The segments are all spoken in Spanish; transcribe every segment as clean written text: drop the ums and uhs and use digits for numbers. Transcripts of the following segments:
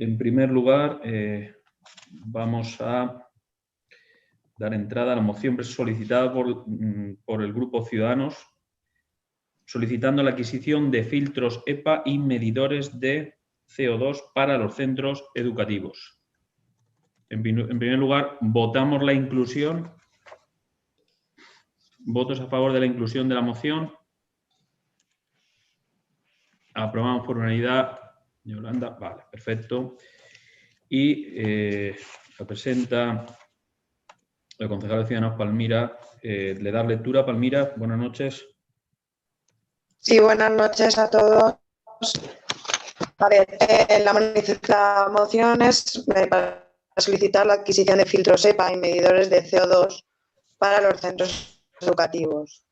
En primer lugar, vamos a dar entrada a la moción solicitada por el Grupo Ciudadanos, solicitando la adquisición de filtros EPA y medidores de CO2 para los centros educativos. En primer lugar, votamos la inclusión. ¿Votos a favor de la inclusión de la moción? Aprobamos por unanimidad. Yolanda, vale, perfecto. Y la presenta el concejal de Ciudadanos, Palmira. ¿Le das lectura, Palmira? Buenas noches. Sí, buenas noches a todos. A ver, la moción es para solicitar la adquisición de filtros EPA y medidores de CO2 para los centros educativos.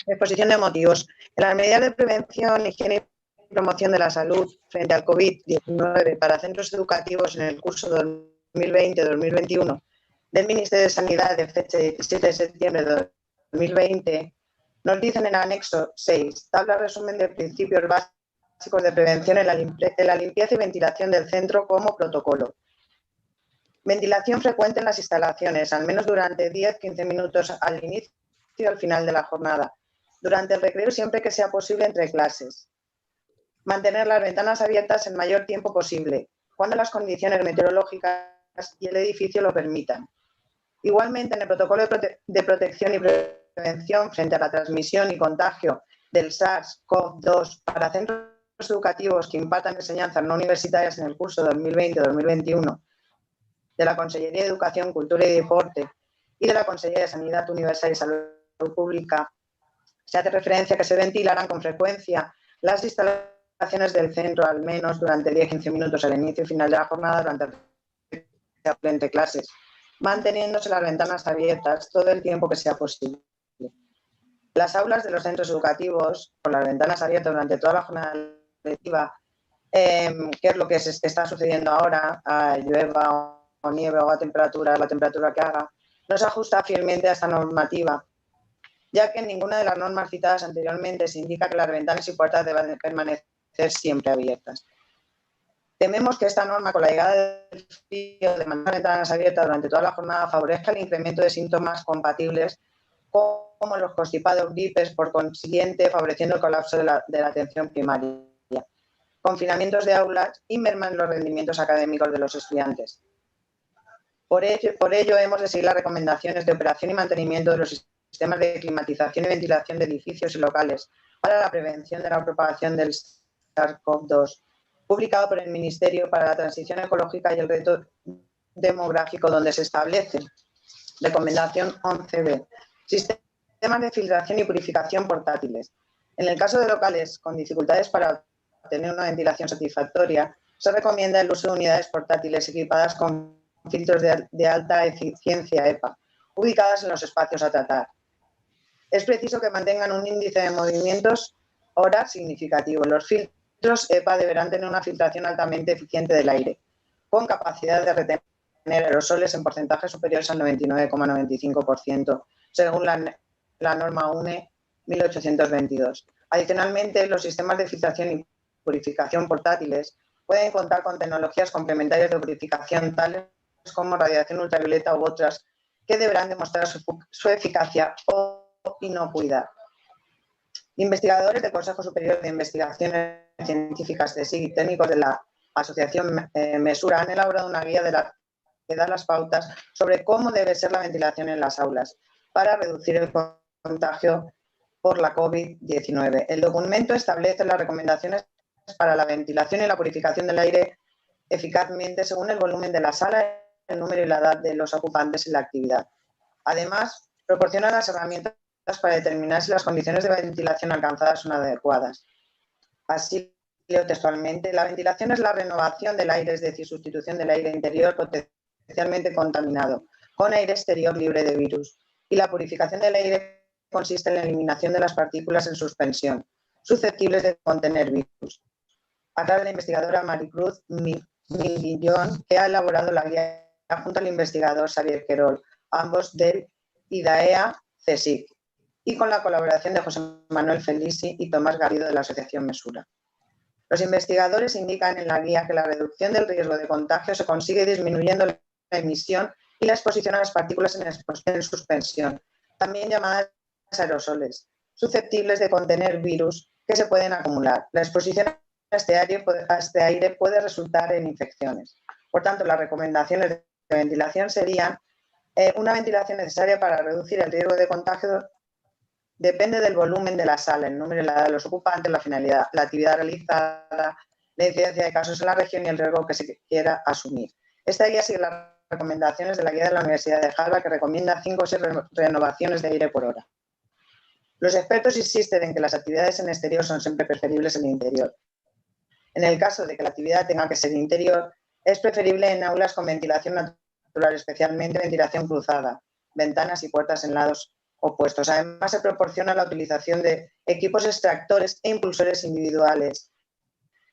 Exposición de motivos. En las medidas de prevención, higiene y promoción de la salud frente al COVID-19 para centros educativos en el curso 2020-2021 del Ministerio de Sanidad de fecha 17 de septiembre de 2020, nos dicen en el anexo 6, tabla resumen de principios básicos de prevención en la limpieza y ventilación del centro como protocolo. Ventilación frecuente en las instalaciones, al menos durante 10-15 minutos al inicio y al final de la jornada. Durante el recreo siempre que sea posible entre clases. Mantener las ventanas abiertas el mayor tiempo posible, cuando las condiciones meteorológicas y el edificio lo permitan. Igualmente, en el protocolo de protección y prevención frente a la transmisión y contagio del SARS-CoV-2 para centros educativos que impartan enseñanzas no universitarias en el curso 2020-2021 de la Consellería de Educación, Cultura y Deporte y de la Consellería de Sanidad Universal y Salud Pública, se hace referencia a que se ventilarán con frecuencia las instalaciones del centro al menos durante 10-15 minutos al inicio y final de la jornada durante clases, manteniéndose las ventanas abiertas todo el tiempo que sea posible. Las aulas de los centros educativos, con las ventanas abiertas durante toda la jornada lectiva, que es lo que está sucediendo ahora, llueva o nieve o a la temperatura que haga, no se ajusta fielmente a esta normativa, ya que en ninguna de las normas citadas anteriormente se indica que las ventanas y puertas deben permanecer siempre abiertas. Tememos que esta norma, con la llegada del frío de mantener ventanas abiertas durante toda la jornada, favorezca el incremento de síntomas compatibles como los constipados, gripes, por consiguiente favoreciendo el colapso de la atención primaria, confinamientos de aulas y merma en los rendimientos académicos de los estudiantes. Por ello hemos de seguir las recomendaciones de operación y mantenimiento de los sistemas de climatización y ventilación de edificios y locales para la prevención de la propagación del SARS-CoV-2, publicado por el Ministerio para la Transición Ecológica y el Reto Demográfico, donde se establece recomendación 11b, sistemas de filtración y purificación portátiles. En el caso de locales con dificultades para obtener una ventilación satisfactoria, se recomienda el uso de unidades portátiles equipadas con filtros de alta eficiencia EPA, ubicadas en los espacios a tratar. Es preciso que mantengan un índice de movimientos hora significativo. Los filtros EPA deberán tener una filtración altamente eficiente del aire, con capacidad de retener aerosoles en porcentajes superiores al 99,95%, según la norma UNE 1822. Adicionalmente, los sistemas de filtración y purificación portátiles pueden contar con tecnologías complementarias de purificación tales como radiación ultravioleta u otras que deberán demostrar su eficacia o inocuidad. Investigadores del Consejo Superior de Investigaciones Científicas de SIG y técnicos de la Asociación Mesura han elaborado una guía que da las pautas sobre cómo debe ser la ventilación en las aulas para reducir el contagio por la COVID-19. El documento establece las recomendaciones para la ventilación y la purificación del aire eficazmente según el volumen de la sala, el número y la edad de los ocupantes en la actividad. Además, proporciona las herramientas para determinar si las condiciones de ventilación alcanzadas son adecuadas. Así, leo textualmente, la ventilación es la renovación del aire, es decir, sustitución del aire interior potencialmente contaminado con aire exterior libre de virus. Y la purificación del aire consiste en la eliminación de las partículas en suspensión, susceptibles de contener virus. Aclara la investigadora Maricruz Millón, que ha elaborado la guía junto al investigador Xavier Querol, ambos del IDAEA-CSIC, y con la colaboración de José Manuel Felici y Tomás Garrido de la Asociación Mesura. Los investigadores indican en la guía que la reducción del riesgo de contagio se consigue disminuyendo la emisión y la exposición a las partículas en suspensión, también llamadas aerosoles, susceptibles de contener virus que se pueden acumular. La exposición a este aire puede resultar en infecciones. Por tanto, las recomendaciones de ventilación serían una ventilación necesaria para reducir el riesgo de contagio. Depende del volumen de la sala, el número y la edad de los ocupantes, la finalidad, la actividad realizada, la incidencia de casos en la región y el riesgo que se quiera asumir. Esta guía sigue las recomendaciones de la guía de la Universidad de Harvard, que recomienda 5 o 6 renovaciones de aire por hora. Los expertos insisten en que las actividades en exterior son siempre preferibles en el interior. En el caso de que la actividad tenga que ser interior, es preferible en aulas con ventilación natural, especialmente ventilación cruzada, ventanas y puertas en lados opuestos. Además, se proporciona la utilización de equipos extractores e impulsores individuales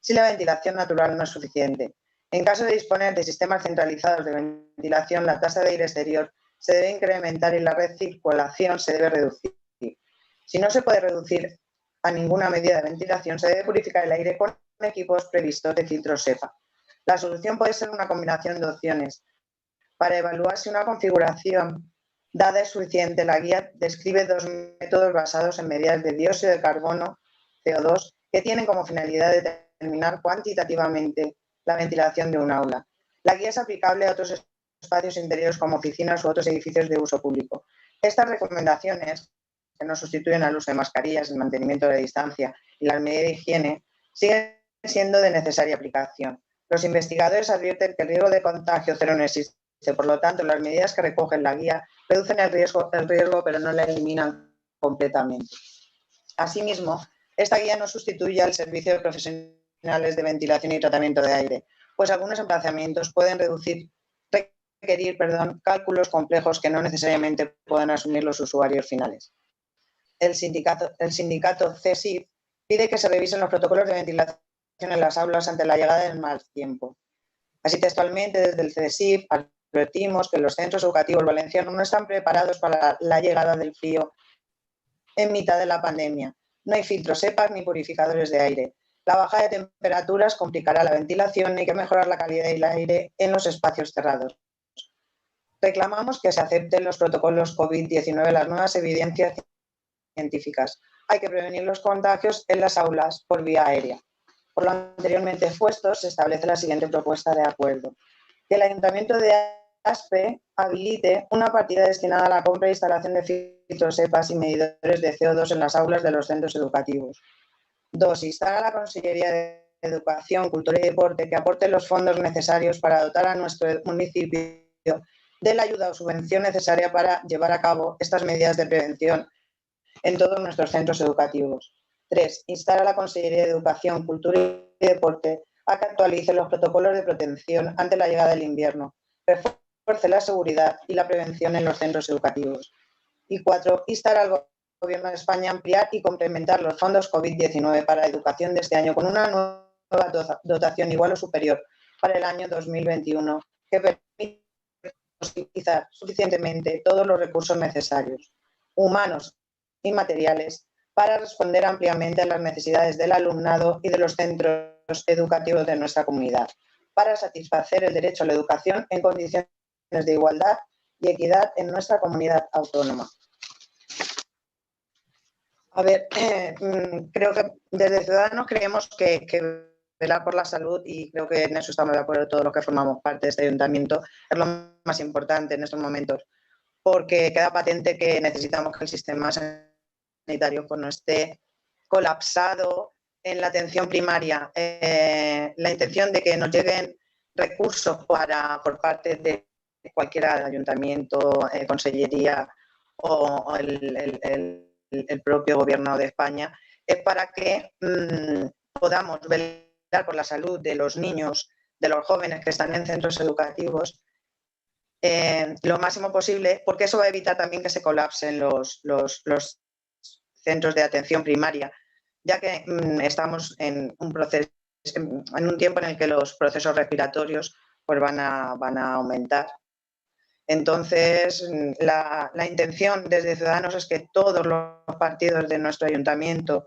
si la ventilación natural no es suficiente. En caso de disponer de sistemas centralizados de ventilación, la tasa de aire exterior se debe incrementar y la recirculación se debe reducir. Si no se puede reducir a ninguna medida de ventilación, se debe purificar el aire con equipos previstos de filtro SEPA. La solución puede ser una combinación de opciones. Para evaluar si una configuración dada es suficiente, la guía describe 2 métodos basados en medidas de dióxido de carbono, CO2, que tienen como finalidad determinar cuantitativamente la ventilación de un aula. La guía es aplicable a otros espacios interiores como oficinas u otros edificios de uso público. Estas recomendaciones, que no sustituyen al uso de mascarillas, el mantenimiento de la distancia y las medidas de higiene, siguen siendo de necesaria aplicación. Los investigadores advierten que el riesgo de contagio cero no existe. Por lo tanto, las medidas que recogen la guía reducen el riesgo, pero no la eliminan completamente. Asimismo, esta guía no sustituye al servicio de profesionales de ventilación y tratamiento de aire, pues algunos emplazamientos pueden requerir cálculos complejos que no necesariamente puedan asumir los usuarios finales. El sindicato CSIC pide que se revisen los protocolos de ventilación en las aulas ante la llegada del mal tiempo. Así textualmente, desde el CSIC advertimos que los centros educativos valencianos no están preparados para la llegada del frío en mitad de la pandemia. No hay filtros SEPA ni purificadores de aire. La bajada de temperaturas complicará la ventilación y hay que mejorar la calidad del aire en los espacios cerrados. Reclamamos que se acepten los protocolos COVID-19, las nuevas evidencias científicas. Hay que prevenir los contagios en las aulas por vía aérea. Por lo anteriormente expuesto, se establece la siguiente propuesta de acuerdo. Que el Ayuntamiento de Aspe habilite una partida destinada a la compra e instalación de filtros SEPA y medidores de CO2 en las aulas de los centros educativos. 2. Instar a la Consellería de Educación, Cultura y Deporte que aporte los fondos necesarios para dotar a nuestro municipio de la ayuda o subvención necesaria para llevar a cabo estas medidas de prevención en todos nuestros centros educativos. 3. Instar a la Consellería de Educación, Cultura y Deporte a que actualice los protocolos de protección ante la llegada del invierno, refuerce la seguridad y la prevención en los centros educativos. Y 4. Instar al Gobierno de España a ampliar y complementar los fondos COVID-19 para la educación de este año con una nueva dotación igual o superior para el año 2021 que permita utilizar suficientemente todos los recursos necesarios, humanos y materiales, para responder ampliamente a las necesidades del alumnado y de los centros educativos de nuestra comunidad, para satisfacer el derecho a la educación en condiciones de igualdad y equidad en nuestra comunidad autónoma. A ver, creo que desde Ciudadanos creemos que velar por la salud, y creo que en eso estamos de acuerdo todos los que formamos parte de este ayuntamiento, es lo más importante en estos momentos, porque queda patente que necesitamos que el sistema sanitario pues, no esté colapsado en la atención primaria. La intención de que nos lleguen recursos por parte de cualquier ayuntamiento, consellería o el propio Gobierno de España, es para que podamos velar por la salud de los niños, de los jóvenes que están en centros educativos, lo máximo posible, porque eso va a evitar también que se colapsen los centros de atención primaria, ya que estamos en un tiempo en el que los procesos respiratorios pues, van a aumentar. Entonces, la intención desde Ciudadanos es que todos los partidos de nuestro ayuntamiento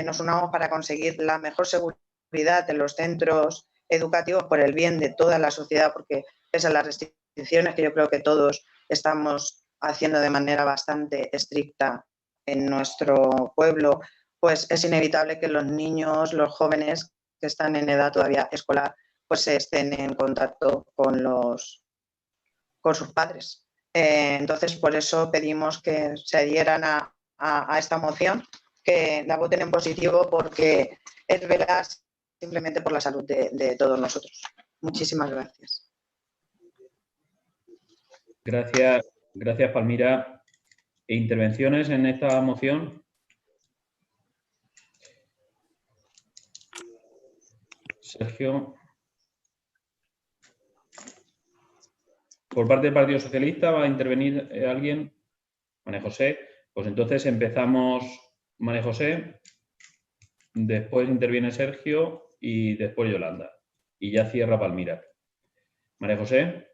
nos unamos para conseguir la mejor seguridad seguridad en los centros educativos por el bien de toda la sociedad, porque pese a las restricciones que yo creo que todos estamos haciendo de manera bastante estricta en nuestro pueblo, pues es inevitable que los niños, los jóvenes que están en edad todavía escolar, pues estén en contacto con sus padres. Entonces, por eso pedimos que se adhieran a esta moción, que la voten en positivo, porque es velar simplemente por la salud de todos nosotros. Muchísimas gracias. Gracias, Palmira. ¿Intervenciones en esta moción? Sergio. Por parte del Partido Socialista, ¿va a intervenir alguien? María José. Pues entonces empezamos María José, después interviene Sergio y después Yolanda. Y ya cierra Palmira. María José.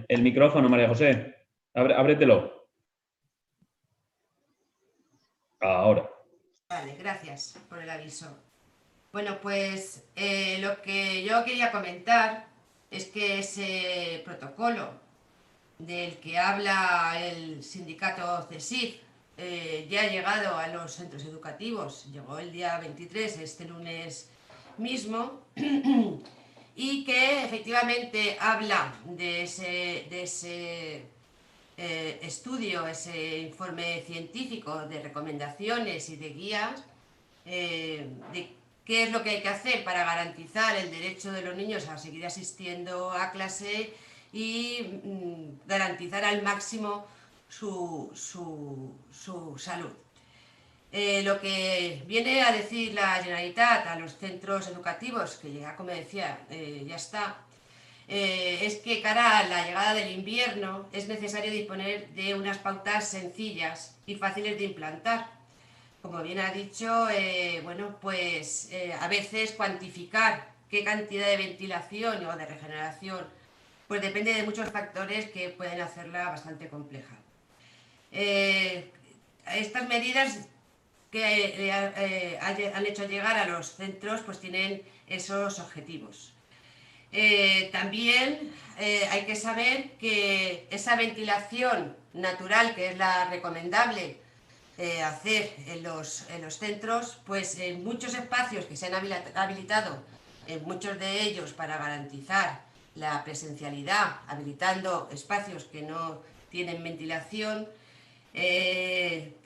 El micrófono, María José. Ábretelo. Ahora. Vale, gracias por el aviso. Bueno, pues lo que yo quería comentar es que ese protocolo del que habla el sindicato CESIF ya ha llegado a los centros educativos. Llegó el día 23, este lunes mismo, y que efectivamente habla de ese estudio, ese informe científico de recomendaciones y de guías de qué es lo que hay que hacer para garantizar el derecho de los niños a seguir asistiendo a clase y garantizar al máximo su salud. Lo que viene a decir la Generalitat a los centros educativos, que ya, como decía, ya está, es que cara a la llegada del invierno es necesario disponer de unas pautas sencillas y fáciles de implantar. Como bien ha dicho, bueno, pues a veces cuantificar qué cantidad de ventilación o de regeneración, pues depende de muchos factores que pueden hacerla bastante compleja. Estas medidas que han hecho llegar a los centros pues tienen esos objetivos. También hay que saber que esa ventilación natural, que es la recomendable hacer en los centros, pues en muchos espacios que se han habilitado, en muchos de ellos para garantizar la presencialidad, habilitando espacios que no tienen ventilación,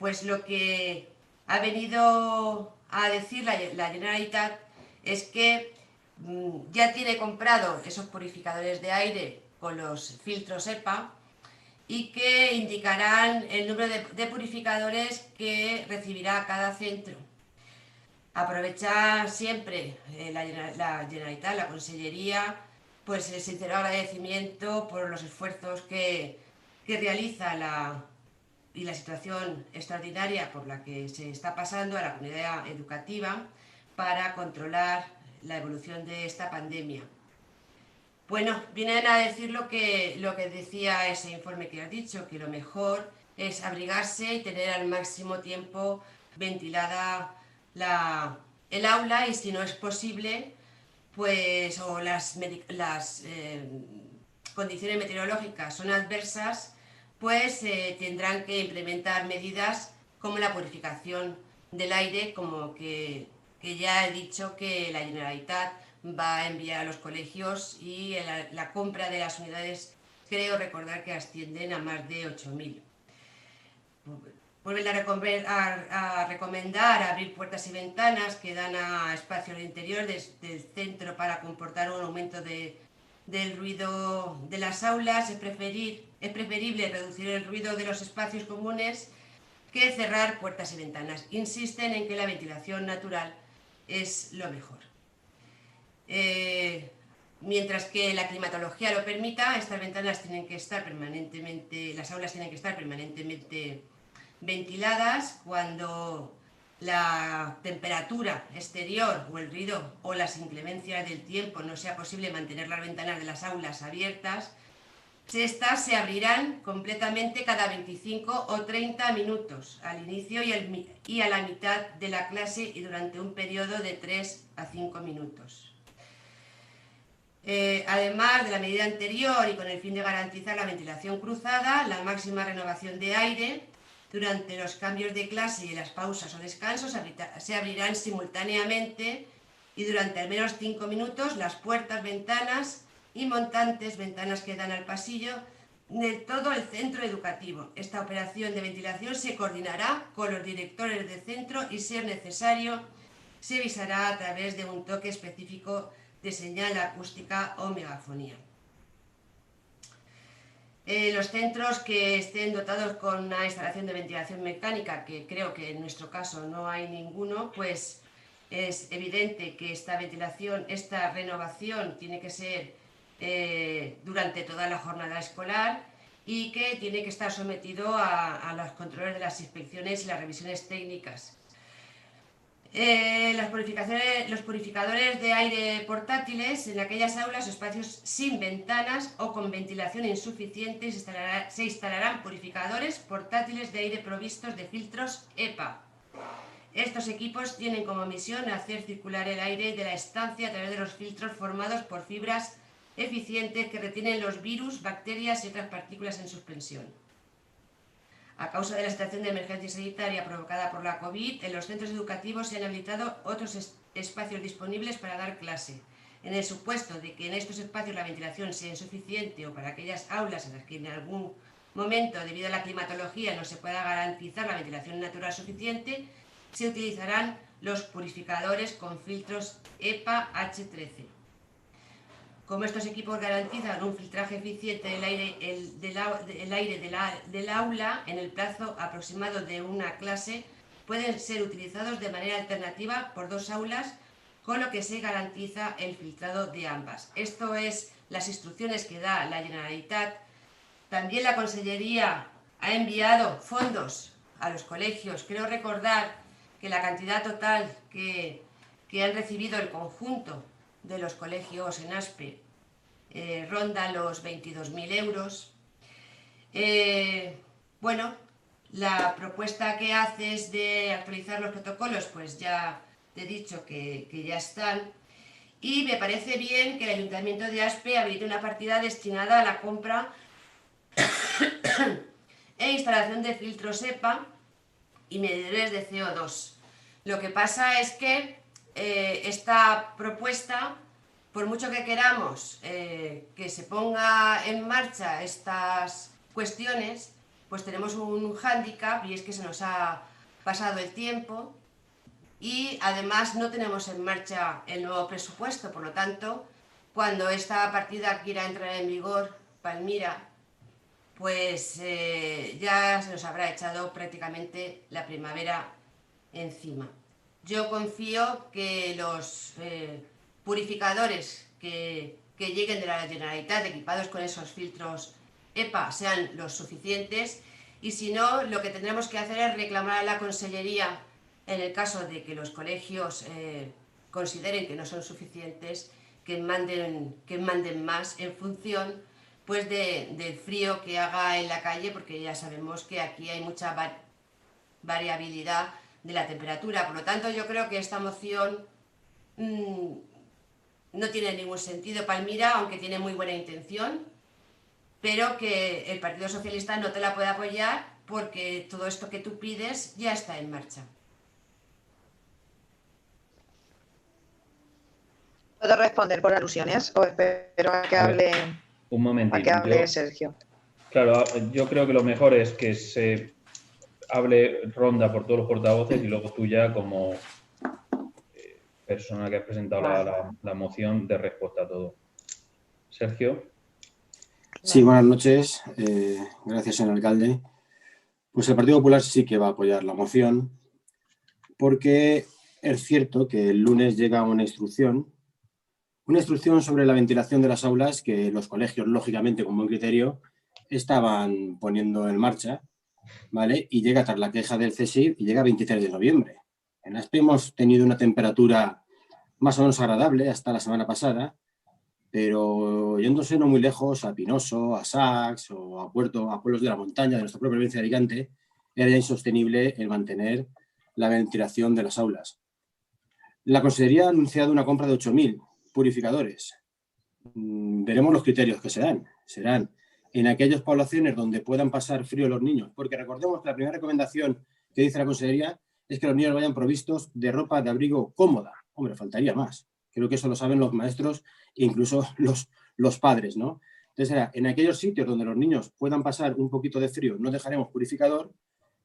pues lo que ha venido a decir la Generalitat es que ya tiene comprado esos purificadores de aire con los filtros EPA y que indicarán el número de purificadores que recibirá cada centro. Aprovechar siempre la Generalitat, la Consellería, pues el sincero agradecimiento por los esfuerzos que realiza y la situación extraordinaria por la que se está pasando a la comunidad educativa para controlar la evolución de esta pandemia. Bueno, vienen a decir lo que decía ese informe que has dicho, que lo mejor es abrigarse y tener al máximo tiempo ventilada el aula, y si no es posible, pues o las condiciones meteorológicas son adversas, pues tendrán que implementar medidas como la purificación del aire, como que ya he dicho que la Generalitat va a enviar a los colegios, y la compra de las unidades creo recordar que ascienden a más de 8.000. Vuelven a recomendar abrir puertas y ventanas que dan a espacio al interior del centro para comportar un aumento del ruido de las aulas. Es preferible reducir el ruido de los espacios comunes que cerrar puertas y ventanas. Insisten en que la ventilación natural es lo mejor. Mientras que la climatología lo permita, estas ventanas tienen que estar permanentemente, las aulas tienen que estar permanentemente ventiladas. Cuando la temperatura exterior o el ruido o las inclemencias del tiempo no sea posible mantener las ventanas de las aulas abiertas, Estas se abrirán completamente cada 25 o 30 minutos, al inicio y a la mitad de la clase y durante un periodo de 3 a 5 minutos. Además de la medida anterior y con el fin de garantizar la ventilación cruzada, la máxima renovación de aire, durante los cambios de clase y las pausas o descansos se abrirán simultáneamente y durante al menos 5 minutos las puertas, ventanas y montantes, ventanas que dan al pasillo de todo el centro educativo. Esta operación de ventilación se coordinará con los directores de centro y, si es necesario, se avisará a través de un toque específico de señal acústica o megafonía. Los centros que estén dotados con una instalación de ventilación mecánica, que creo que en nuestro caso no hay ninguno, pues es evidente que esta ventilación, esta renovación tiene que ser durante toda la jornada escolar y que tiene que estar sometido a los controles de las inspecciones y las revisiones técnicas. Los purificadores de aire portátiles en aquellas aulas o espacios sin ventanas o con ventilación insuficiente se instalarán purificadores portátiles de aire provistos de filtros EPA. Estos equipos tienen como misión hacer circular el aire de la estancia a través de los filtros formados por fibras eficientes que retienen los virus, bacterias y otras partículas en suspensión. A causa de la situación de emergencia sanitaria provocada por la COVID, en los centros educativos se han habilitado otros espacios disponibles para dar clase. En el supuesto de que en estos espacios la ventilación sea insuficiente o para aquellas aulas en las que en algún momento, debido a la climatología, no se pueda garantizar la ventilación natural suficiente, se utilizarán los purificadores con filtros EPA H13. Como estos equipos garantizan un filtraje eficiente del aire del aula en el plazo aproximado de una clase, pueden ser utilizados de manera alternativa por 2 aulas, con lo que se garantiza el filtrado de ambas. Esto es las instrucciones que da la Generalitat. También la Consellería ha enviado fondos a los colegios. Creo recordar que la cantidad total que han recibido el conjunto de los colegios en ASPE ronda los 22.000 euros. Bueno, la propuesta que haces de actualizar los protocolos, pues ya te he dicho que ya están. Y me parece bien que el Ayuntamiento de ASPE habilite una partida destinada a la compra e instalación de filtros EPA y medidores de CO2. Lo que pasa es que esta propuesta, por mucho que queramos que se ponga en marcha estas cuestiones, pues tenemos un hándicap, y es que se nos ha pasado el tiempo y además no tenemos en marcha el nuevo presupuesto. Por lo tanto, cuando esta partida quiera entrar en vigor, Palmira, pues ya se nos habrá echado prácticamente la primavera encima. Yo confío que los purificadores que lleguen de la Generalitat equipados con esos filtros EPA sean los suficientes, y si no, lo que tendremos que hacer es reclamar a la Consellería, en el caso de que los colegios consideren que no son suficientes, que manden más en función pues del frío que haga en la calle, porque ya sabemos que aquí hay mucha variabilidad de la temperatura. Por lo tanto, yo creo que esta moción no tiene ningún sentido, Palmira, aunque tiene muy buena intención, pero que el Partido Socialista no te la puede apoyar porque todo esto que tú pides ya está en marcha. ¿Puedo responder por alusiones o espero a que hable, un momentito, a que hable Sergio? Claro, yo creo que lo mejor es que se hable ronda por todos los portavoces y luego tú ya, como persona que has presentado la moción, de respuesta a todo. Sergio. Sí, buenas noches. Gracias, señor alcalde. Pues el Partido Popular sí que va a apoyar la moción, porque es cierto que el lunes llega una instrucción sobre la ventilación de las aulas que los colegios, lógicamente, con buen criterio, estaban poniendo en marcha, ¿vale? Y llega tras la queja del CSIC y llega 23 de noviembre. En ASPE hemos tenido una temperatura más o menos agradable hasta la semana pasada, pero yéndose no muy lejos a Pinoso, a Sax o a pueblos de la montaña de nuestra propia provincia de Alicante, era ya insostenible el mantener la ventilación de las aulas. La Consellería ha anunciado una compra de 8.000 purificadores. Veremos los criterios que se dan. Serán en aquellas poblaciones donde puedan pasar frío los niños, porque recordemos que la primera recomendación que dice la Consellería es que los niños vayan provistos de ropa de abrigo cómoda. Hombre, faltaría más. Creo que eso lo saben los maestros e incluso los padres, ¿no? Entonces, en aquellos sitios donde los niños puedan pasar un poquito de frío, no dejaremos purificador,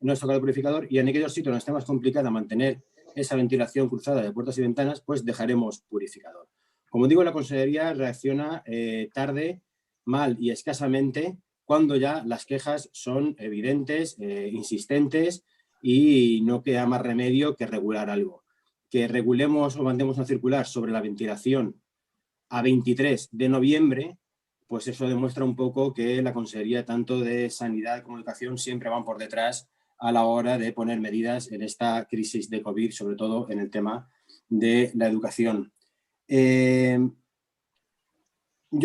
no es tocado purificador, y en aquellos sitios donde está más complicada mantener esa ventilación cruzada de puertas y ventanas, pues dejaremos purificador. Como digo, la Consellería reacciona tarde, mal y escasamente cuando ya las quejas son evidentes, insistentes y no queda más remedio que regular algo. Que regulemos o mandemos una circular sobre la ventilación a 23 de noviembre, pues eso demuestra un poco que la Consellería tanto de Sanidad como de Educación siempre van por detrás a la hora de poner medidas en esta crisis de COVID, sobre todo en el tema de la educación. Yo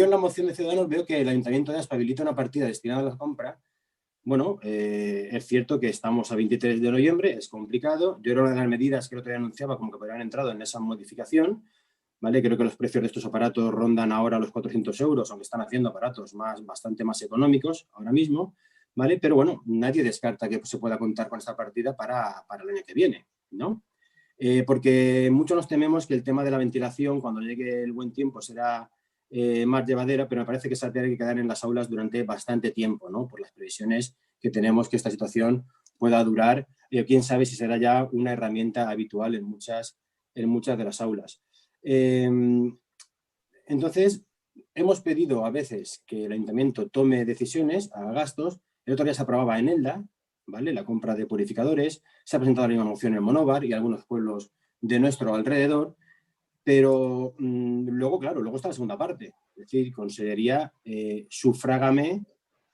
en la moción de Ciudadanos veo que el Ayuntamiento de Aspa habilita una partida destinada a la compra. Bueno, es cierto que estamos a 23 de noviembre, es complicado. Yo era una de las medidas que el otro día anunciaba como que podrían entrado en esa modificación, ¿vale? Creo que los precios de estos aparatos rondan ahora los 400 euros, aunque están haciendo aparatos bastante más económicos ahora mismo, ¿vale? Pero bueno, nadie descarta que se pueda contar con esta partida para el año que viene, ¿no? Porque muchos nos tememos que el tema de la ventilación, cuando llegue el buen tiempo, será más llevadera, pero me parece que se va a tener que quedar en las aulas durante bastante tiempo, ¿no? Por las previsiones que tenemos que esta situación pueda durar. Quién sabe si será ya una herramienta habitual en muchas de las aulas. Entonces, hemos pedido a veces que el Ayuntamiento tome decisiones, haga gastos. El otro día se aprobaba en Elda, ¿vale? La compra de purificadores. Se ha presentado la misma moción en Monóvar y algunos pueblos de nuestro alrededor. Pero luego, claro, luego está la segunda parte. Es decir, Consellería, sufrágame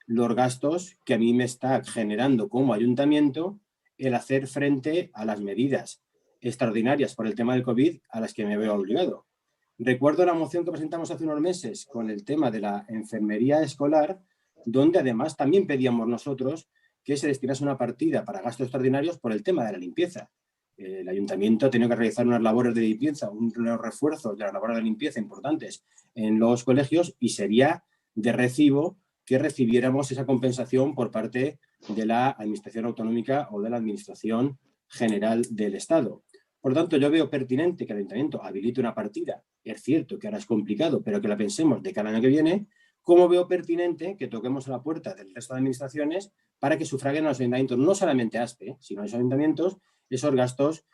los gastos que a mí me está generando como ayuntamiento el hacer frente a las medidas extraordinarias por el tema del COVID a las que me veo obligado. Recuerdo la moción que presentamos hace unos meses con el tema de la enfermería escolar, donde además también pedíamos nosotros que se destinase una partida para gastos extraordinarios por el tema de la limpieza. El ayuntamiento ha tenido que realizar unas labores de limpieza, unos refuerzos de las labores de limpieza importantes en los colegios y sería de recibo que recibiéramos esa compensación por parte de la Administración Autonómica o de la Administración General del Estado. Por lo tanto, yo veo pertinente que el ayuntamiento habilite una partida. Es cierto que ahora es complicado, pero que la pensemos de cada año que viene. Como veo pertinente que toquemos a la puerta del resto de administraciones para que sufraguen a los ayuntamientos, no solamente ASPE, sino a los ayuntamientos, esos gastos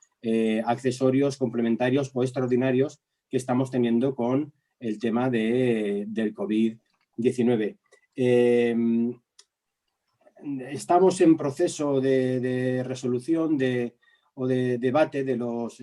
accesorios, complementarios o extraordinarios que estamos teniendo con el tema del COVID-19. Estamos en proceso de resolución o de debate de los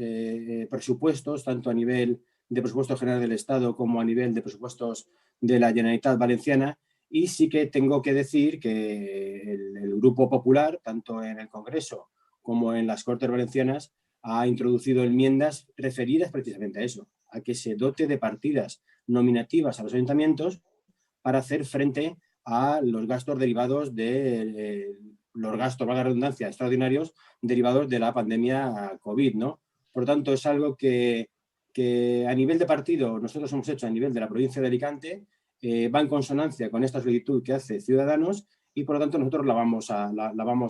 presupuestos, tanto a nivel de presupuesto general del Estado como a nivel de presupuestos de la Generalitat Valenciana, y sí que tengo que decir que el Grupo Popular, tanto en el Congreso como en las Cortes Valencianas, ha introducido enmiendas referidas precisamente a eso, a que se dote de partidas nominativas a los ayuntamientos para hacer frente a los gastos derivados de los gastos, valga la redundancia, extraordinarios derivados de la pandemia COVID, ¿no? Por lo tanto, es algo que a nivel de partido nosotros hemos hecho a nivel de la provincia de Alicante, va en consonancia con esta solicitud que hace Ciudadanos y por lo tanto nosotros la vamos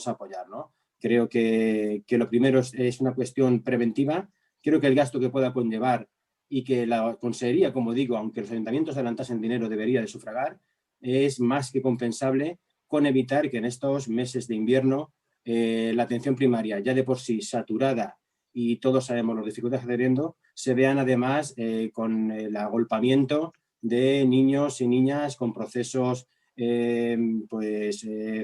a apoyar, ¿no? Creo que lo primero es una cuestión preventiva. Creo que el gasto que pueda conllevar y que la Consellería, como digo, aunque los ayuntamientos adelantasen dinero, debería de sufragar, es más que compensable con evitar que en estos meses de invierno la atención primaria, ya de por sí saturada y todos sabemos las dificultades que está teniendo, se vean además con el agolpamiento de niños y niñas con procesos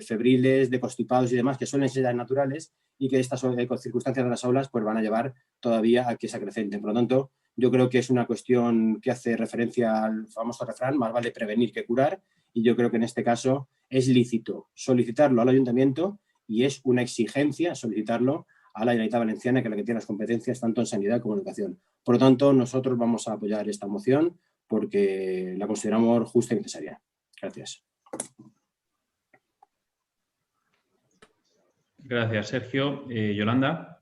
febriles, de constipados y demás, que suelen ser naturales y que estas circunstancias de las aulas pues, van a llevar todavía a que se acrecenten. Por lo tanto, yo creo que es una cuestión que hace referencia al famoso refrán, más vale prevenir que curar, y yo creo que en este caso es lícito solicitarlo al ayuntamiento y es una exigencia solicitarlo a la Generalitat Valenciana, que es la que tiene las competencias tanto en sanidad como en educación. Por lo tanto, nosotros vamos a apoyar esta moción porque la consideramos justa y necesaria. Gracias. Gracias, Sergio. Yolanda.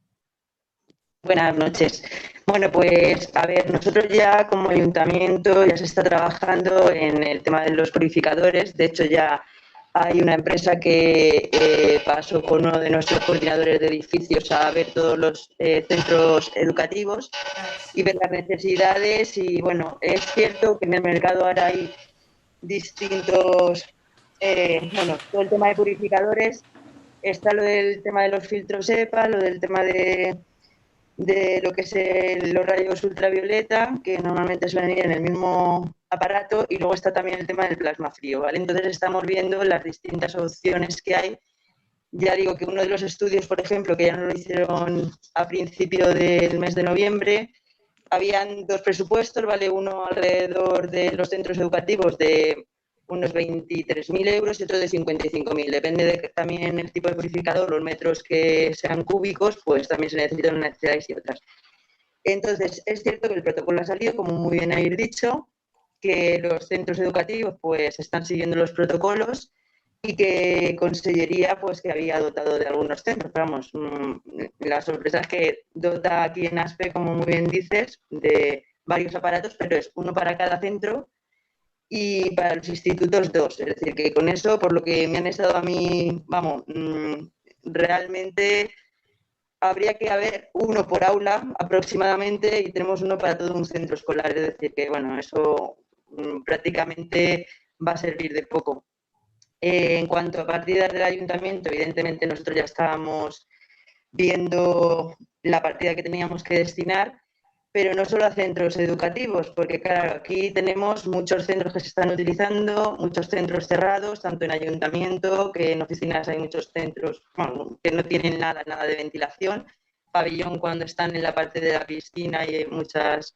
Buenas noches. Bueno, pues a ver, nosotros ya como ayuntamiento ya se está trabajando en el tema de los purificadores. De hecho, ya hay una empresa que pasó con uno de nuestros coordinadores de edificios a ver todos los centros educativos y ver las necesidades. Y bueno, es cierto que en el mercado ahora hay distintos, bueno, todo el tema de purificadores. Está lo del tema de los filtros EPA, lo del tema de lo que es los rayos ultravioleta, que normalmente suelen ir en el mismo aparato, y luego está también el tema del plasma frío, ¿vale? Entonces estamos viendo las distintas opciones que hay. Ya digo que uno de los estudios, por ejemplo, que ya nos lo hicieron a principio del mes de noviembre, habían dos presupuestos, ¿vale? Uno alrededor de los centros educativos de unos 23.000 euros y otro de 55.000. Depende de también el tipo de purificador, los metros que sean cúbicos, pues también se necesitan unas necesidades y otras. Entonces, es cierto que el protocolo ha salido, como muy bien habéis dicho, que los centros educativos pues están siguiendo los protocolos y que Consellería pues que había dotado de algunos centros. Pero vamos, la sorpresa es que dota aquí en ASPE, como muy bien dices, de varios aparatos, pero es uno para cada centro y para los institutos 2. Es decir, que con eso, por lo que me han estado a mí, vamos, realmente habría que haber uno por aula aproximadamente y tenemos uno para todo un centro escolar. Es decir, que bueno, eso prácticamente va a servir de poco. En cuanto a partidas del ayuntamiento, evidentemente nosotros ya estábamos viendo la partida que teníamos que destinar, pero no solo a centros educativos, porque claro, aquí tenemos muchos centros que se están utilizando, muchos centros cerrados, tanto en ayuntamiento, que en oficinas hay muchos centros, bueno, que no tienen nada de ventilación, pabellón cuando están en la parte de la piscina y hay muchas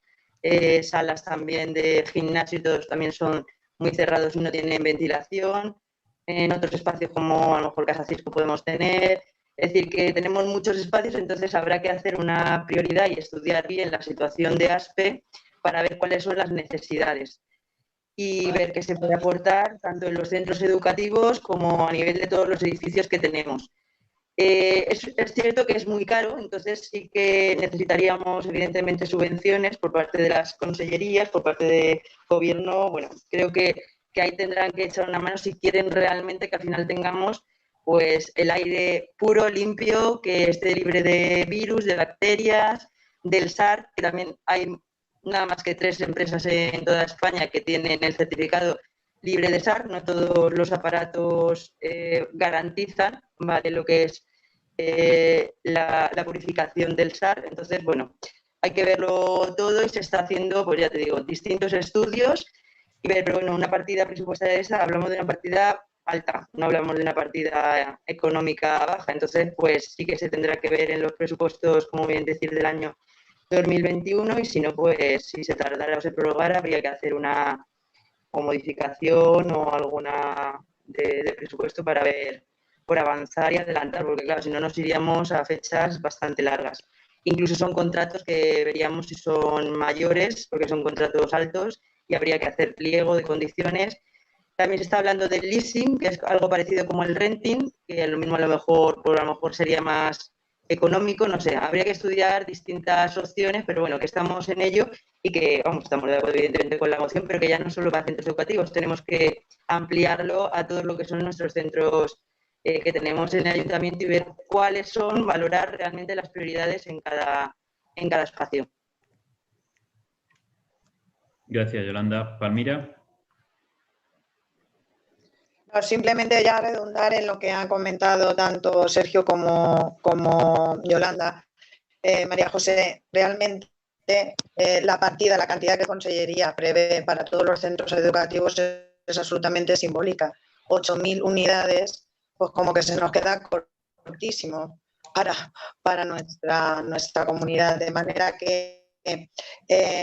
salas también de gimnasio y todos también son muy cerrados y no tienen ventilación, en otros espacios como a lo mejor Casa Cisco podemos tener. Es decir, que tenemos muchos espacios, entonces habrá que hacer una prioridad y estudiar bien la situación de ASPE para ver cuáles son las necesidades y ver qué se puede aportar tanto en los centros educativos como a nivel de todos los edificios que tenemos. Es cierto que es muy caro, entonces sí que necesitaríamos evidentemente subvenciones por parte de las consellerías, por parte del gobierno. Bueno, creo que ahí tendrán que echar una mano si quieren realmente que al final tengamos pues el aire puro, limpio, que esté libre de virus, de bacterias, del SAR, que también hay nada más que 3 empresas en toda España que tienen el certificado libre de SAR. No todos los aparatos garantizan, ¿vale?, lo que es la purificación del SAR. Entonces, bueno, hay que verlo todo y se está haciendo, pues ya te digo, distintos estudios y ver, pero bueno, una partida presupuestaria de esa, hablamos de una partida alta, no hablamos de una partida económica baja. Entonces, pues sí que se tendrá que ver en los presupuestos, como bien decir, del año 2021, y si no, pues si se tardara o se prorrogara, habría que hacer una o modificación o alguna de presupuesto para ver, por avanzar y adelantar, porque claro, si no nos iríamos a fechas bastante largas. Incluso son contratos que veríamos si son mayores, porque son contratos altos y habría que hacer pliego de condiciones. También se está hablando del leasing, que es algo parecido como el renting, que lo mismo a lo mejor sería más económico, no sé, habría que estudiar distintas opciones, pero bueno, que estamos en ello y que, vamos, estamos de acuerdo evidentemente con la moción, pero que ya no solo para centros educativos, tenemos que ampliarlo a todo lo que son nuestros centros que tenemos en el ayuntamiento y ver cuáles son, valorar realmente las prioridades en cada espacio. Gracias, Yolanda. Palmira. No, simplemente ya redundar en lo que han comentado tanto Sergio como Yolanda. María José, realmente la cantidad que Consellería prevé para todos los centros educativos es absolutamente simbólica. 8.000 unidades, pues como que se nos queda cortísimo para nuestra comunidad, de manera que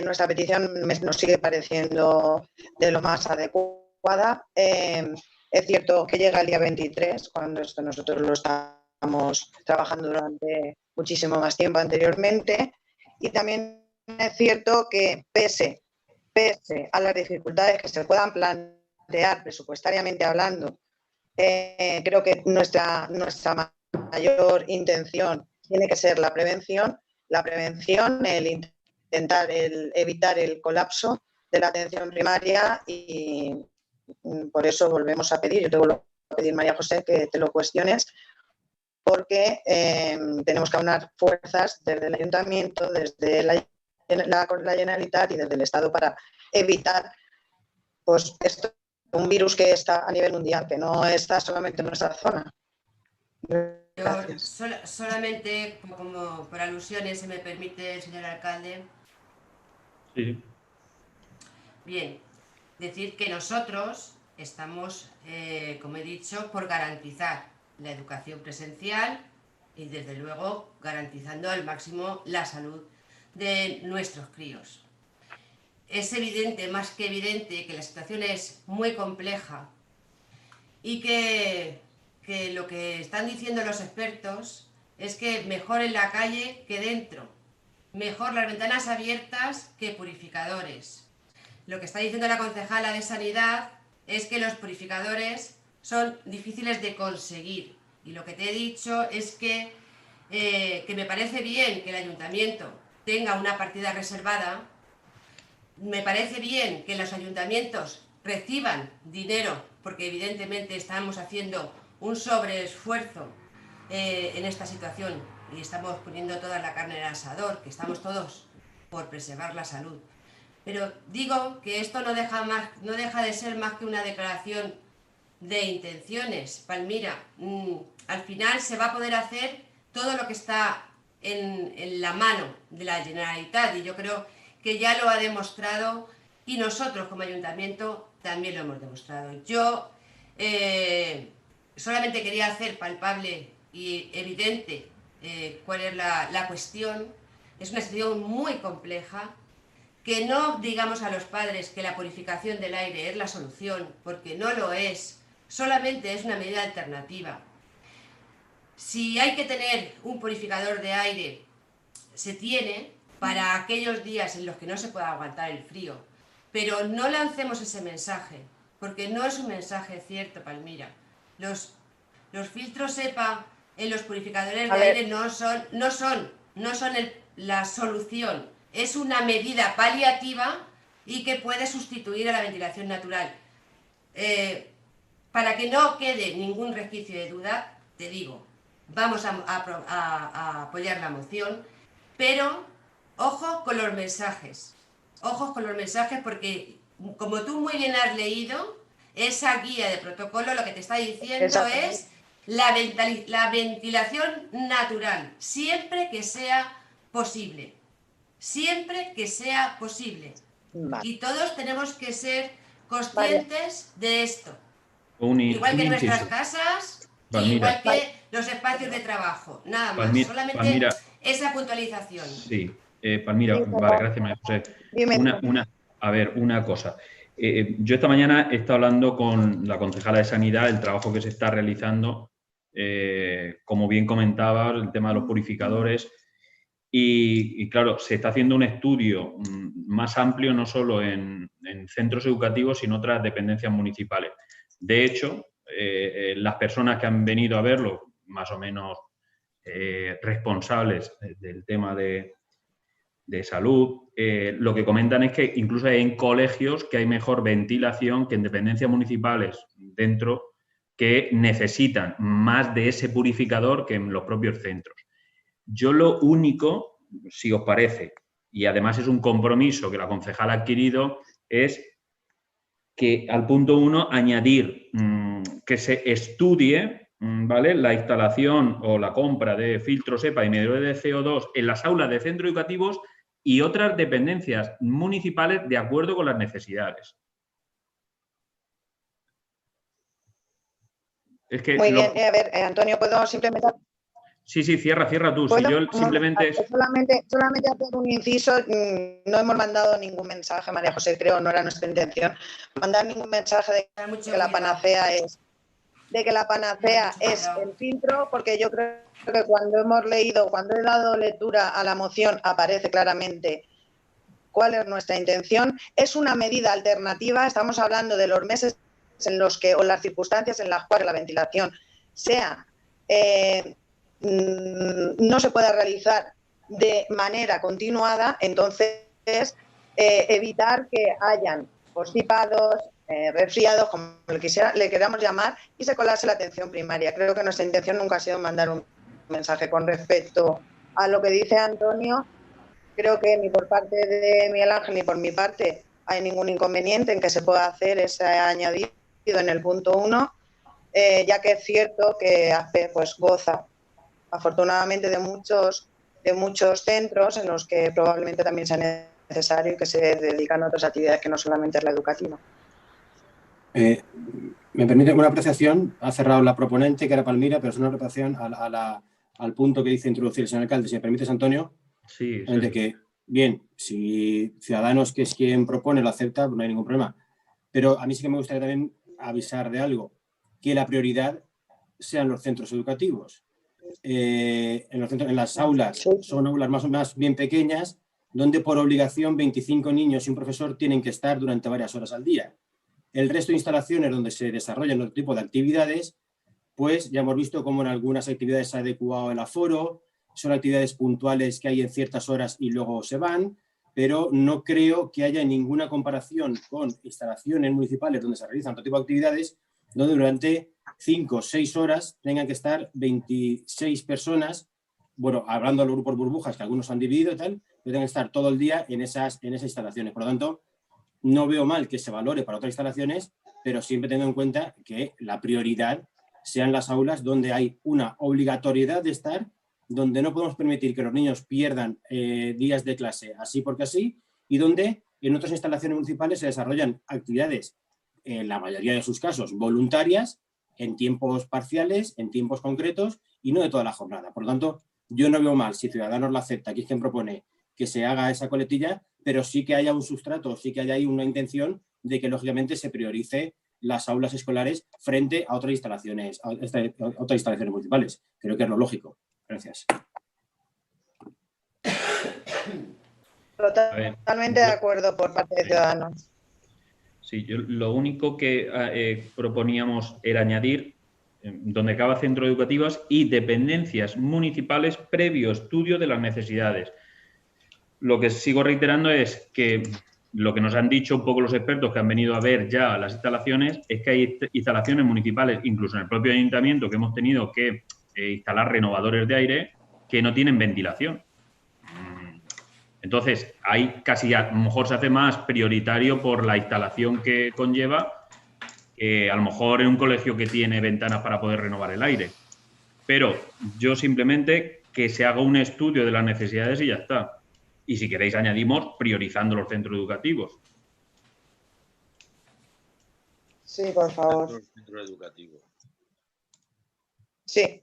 nuestra petición nos sigue pareciendo de lo más adecuada. Es cierto que llega el día 23, cuando esto nosotros lo estamos trabajando durante muchísimo más tiempo anteriormente, y también es cierto que pese pese a las dificultades que se puedan plantear presupuestariamente hablando, creo que nuestra mayor intención tiene que ser la prevención, el intentar evitar el colapso de la atención primaria, y por eso volvemos a pedir, yo te vuelvo a pedir, María José, que te lo cuestiones, porque tenemos que aunar fuerzas desde el Ayuntamiento, desde la Generalitat y desde el Estado para evitar pues, un virus que está a nivel mundial, que no está solamente en nuestra zona. Yo solamente, como por alusiones, se me permite, señor alcalde. Sí. Bien, decir que nosotros estamos, como he dicho, por garantizar la educación presencial y, desde luego, garantizando al máximo la salud de nuestros críos. Es evidente, más que evidente, que la situación es muy compleja y que lo que están diciendo los expertos es que mejor en la calle que dentro, mejor las ventanas abiertas que purificadores. Lo que está diciendo la concejala de Sanidad es que los purificadores son difíciles de conseguir, y lo que te he dicho es que me parece bien que el ayuntamiento tenga una partida reservada, me parece bien que los ayuntamientos reciban dinero, porque evidentemente estamos haciendo un sobreesfuerzo en esta situación y estamos poniendo toda la carne en el asador, que estamos todos por preservar la salud. Pero digo que esto no deja de ser más que una declaración de intenciones, Palmira. Al final se va a poder hacer todo lo que está en la mano de la Generalitat, y yo creo que ya lo ha demostrado, y nosotros como ayuntamiento también lo hemos demostrado. Yo solamente quería hacer palpable y evidente cuál es la cuestión. Es una situación muy compleja. Que no digamos a los padres que la purificación del aire es la solución, porque no lo es, solamente es una medida alternativa. Si hay que tener un purificador de aire, se tiene para aquellos días en los que no se pueda aguantar el frío, pero no lancemos ese mensaje, porque no es un mensaje cierto, Palmira. Los filtros EPA en los purificadores de aire no son la solución. Es una medida paliativa y que puede sustituir a la ventilación natural. Para que no quede ningún resquicio de duda, te digo, vamos a apoyar la moción, pero ojo con los mensajes. Ojos con los mensajes, porque, como tú muy bien has leído, esa guía de protocolo lo que te está diciendo es la ventilación natural, siempre que sea posible. Siempre que sea posible. Vale. Y todos tenemos que ser conscientes de esto. Igual que en nuestras casas, igual que los espacios de trabajo. Nada más, solamente Palmira, esa puntualización. Sí, Palmira, vale, gracias, María José. Una cosa. Yo esta mañana he estado hablando con la concejala de Sanidad del trabajo que se está realizando. Como bien comentaba, el tema de los purificadores. Y claro, se está haciendo un estudio más amplio, no solo en centros educativos, sino en otras dependencias municipales. De hecho, las personas que han venido a verlo, más o menos responsables del tema de salud, lo que comentan es que incluso hay en colegios que hay mejor ventilación que en dependencias municipales dentro, que necesitan más de ese purificador que en los propios centros. Yo lo único, si os parece, y además es un compromiso que la concejala ha adquirido, es que al punto 1 añadir que se estudie, ¿vale?, la instalación o la compra de filtros EPA y medidores de CO2 en las aulas de centros educativos y otras dependencias municipales de acuerdo con las necesidades. Es que muy bien, a ver, Antonio, ¿puedo simplemente...? Sí, cierra tú. Si yo simplemente... Solamente hacer un inciso, no hemos mandado ningún mensaje, María José, creo, no era nuestra intención mandar ningún mensaje de que la panacea es el filtro, porque yo creo que cuando he dado lectura a la moción aparece claramente cuál es nuestra intención. Es una medida alternativa, estamos hablando de los meses en los que, o las circunstancias en las cuales la ventilación no se pueda realizar de manera continuada, entonces evitar que hayan constipados, resfriados, como le queramos llamar, y se colapse la atención primaria. Creo que nuestra intención nunca ha sido mandar un mensaje. Con respecto a lo que dice Antonio, creo que ni por parte de Miguel Ángel ni por mi parte hay ningún inconveniente en que se pueda hacer ese añadido en el punto 1, ya que es cierto que ASPE pues goza afortunadamente de muchos centros en los que probablemente también sea necesario y que se dedican a otras actividades que no solamente es la educativa. Me permite una apreciación, ha cerrado la proponente, que era Palmira, pero es una apreciación al punto que dice introducir el señor alcalde. Si me permites, Antonio. Sí. Que, bien, si Ciudadanos, que es quien propone, lo acepta, no hay ningún problema. Pero a mí sí que me gustaría también avisar de algo, que la prioridad sean los centros educativos. En las aulas son aulas más bien pequeñas, donde por obligación 25 niños y un profesor tienen que estar durante varias horas al día. El resto de instalaciones donde se desarrollan otro tipo de actividades, pues ya hemos visto cómo en algunas actividades se ha adecuado el aforo, son actividades puntuales que hay en ciertas horas y luego se van, pero no creo que haya ninguna comparación con instalaciones municipales donde se realizan otro tipo de actividades, donde durante 5 o 6 horas tengan que estar 26 personas, bueno, hablando de los grupos burbujas, que algunos han dividido y tal, pero tengan que estar todo el día en esas instalaciones. Por lo tanto, no veo mal que se valore para otras instalaciones, pero siempre teniendo en cuenta que la prioridad sean las aulas donde hay una obligatoriedad de estar, donde no podemos permitir que los niños pierdan días de clase así porque así, y donde en otras instalaciones municipales se desarrollan actividades, en la mayoría de sus casos, voluntarias, en tiempos parciales, en tiempos concretos, y no de toda la jornada. Por lo tanto, yo no veo mal, si Ciudadanos lo acepta, que es quien propone que se haga esa coletilla, pero sí que haya un sustrato, sí que haya ahí una intención de que, lógicamente, se priorice las aulas escolares frente a otras instalaciones municipales. Creo que es lo lógico. Gracias. Totalmente de acuerdo por parte de Ciudadanos. Sí, yo lo único que proponíamos era añadir donde cabe centros educativos y dependencias municipales previo estudio de las necesidades. Lo que sigo reiterando es que lo que nos han dicho un poco los expertos que han venido a ver ya las instalaciones es que hay instalaciones municipales, incluso en el propio ayuntamiento, que hemos tenido que instalar renovadores de aire que no tienen ventilación. Entonces, ahí casi a lo mejor se hace más prioritario por la instalación que conlleva que a lo mejor en un colegio que tiene ventanas para poder renovar el aire. Pero yo simplemente que se haga un estudio de las necesidades y ya está. Y si queréis añadimos priorizando los centros educativos. Sí, por favor. Centro educativo. Sí.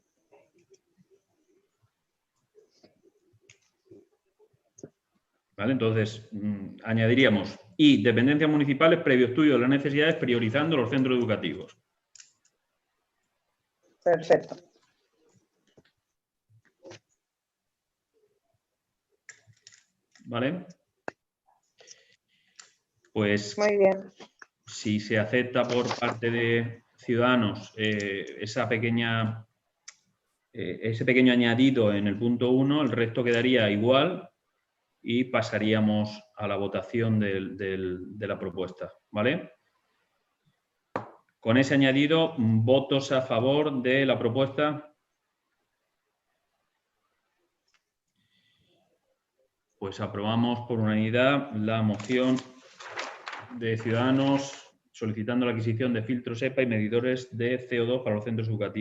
¿Vale? Entonces, añadiríamos y dependencias municipales previo estudio de las necesidades priorizando los centros educativos. Perfecto. ¿Vale? Pues muy bien. Si se acepta por parte de Ciudadanos ese pequeño añadido en el punto 1, el resto quedaría igual y pasaríamos a la votación de la propuesta, ¿vale? Con ese añadido, ¿votos a favor de la propuesta? Pues aprobamos por unanimidad la moción de Ciudadanos solicitando la adquisición de filtros EPA y medidores de CO2 para los centros educativos.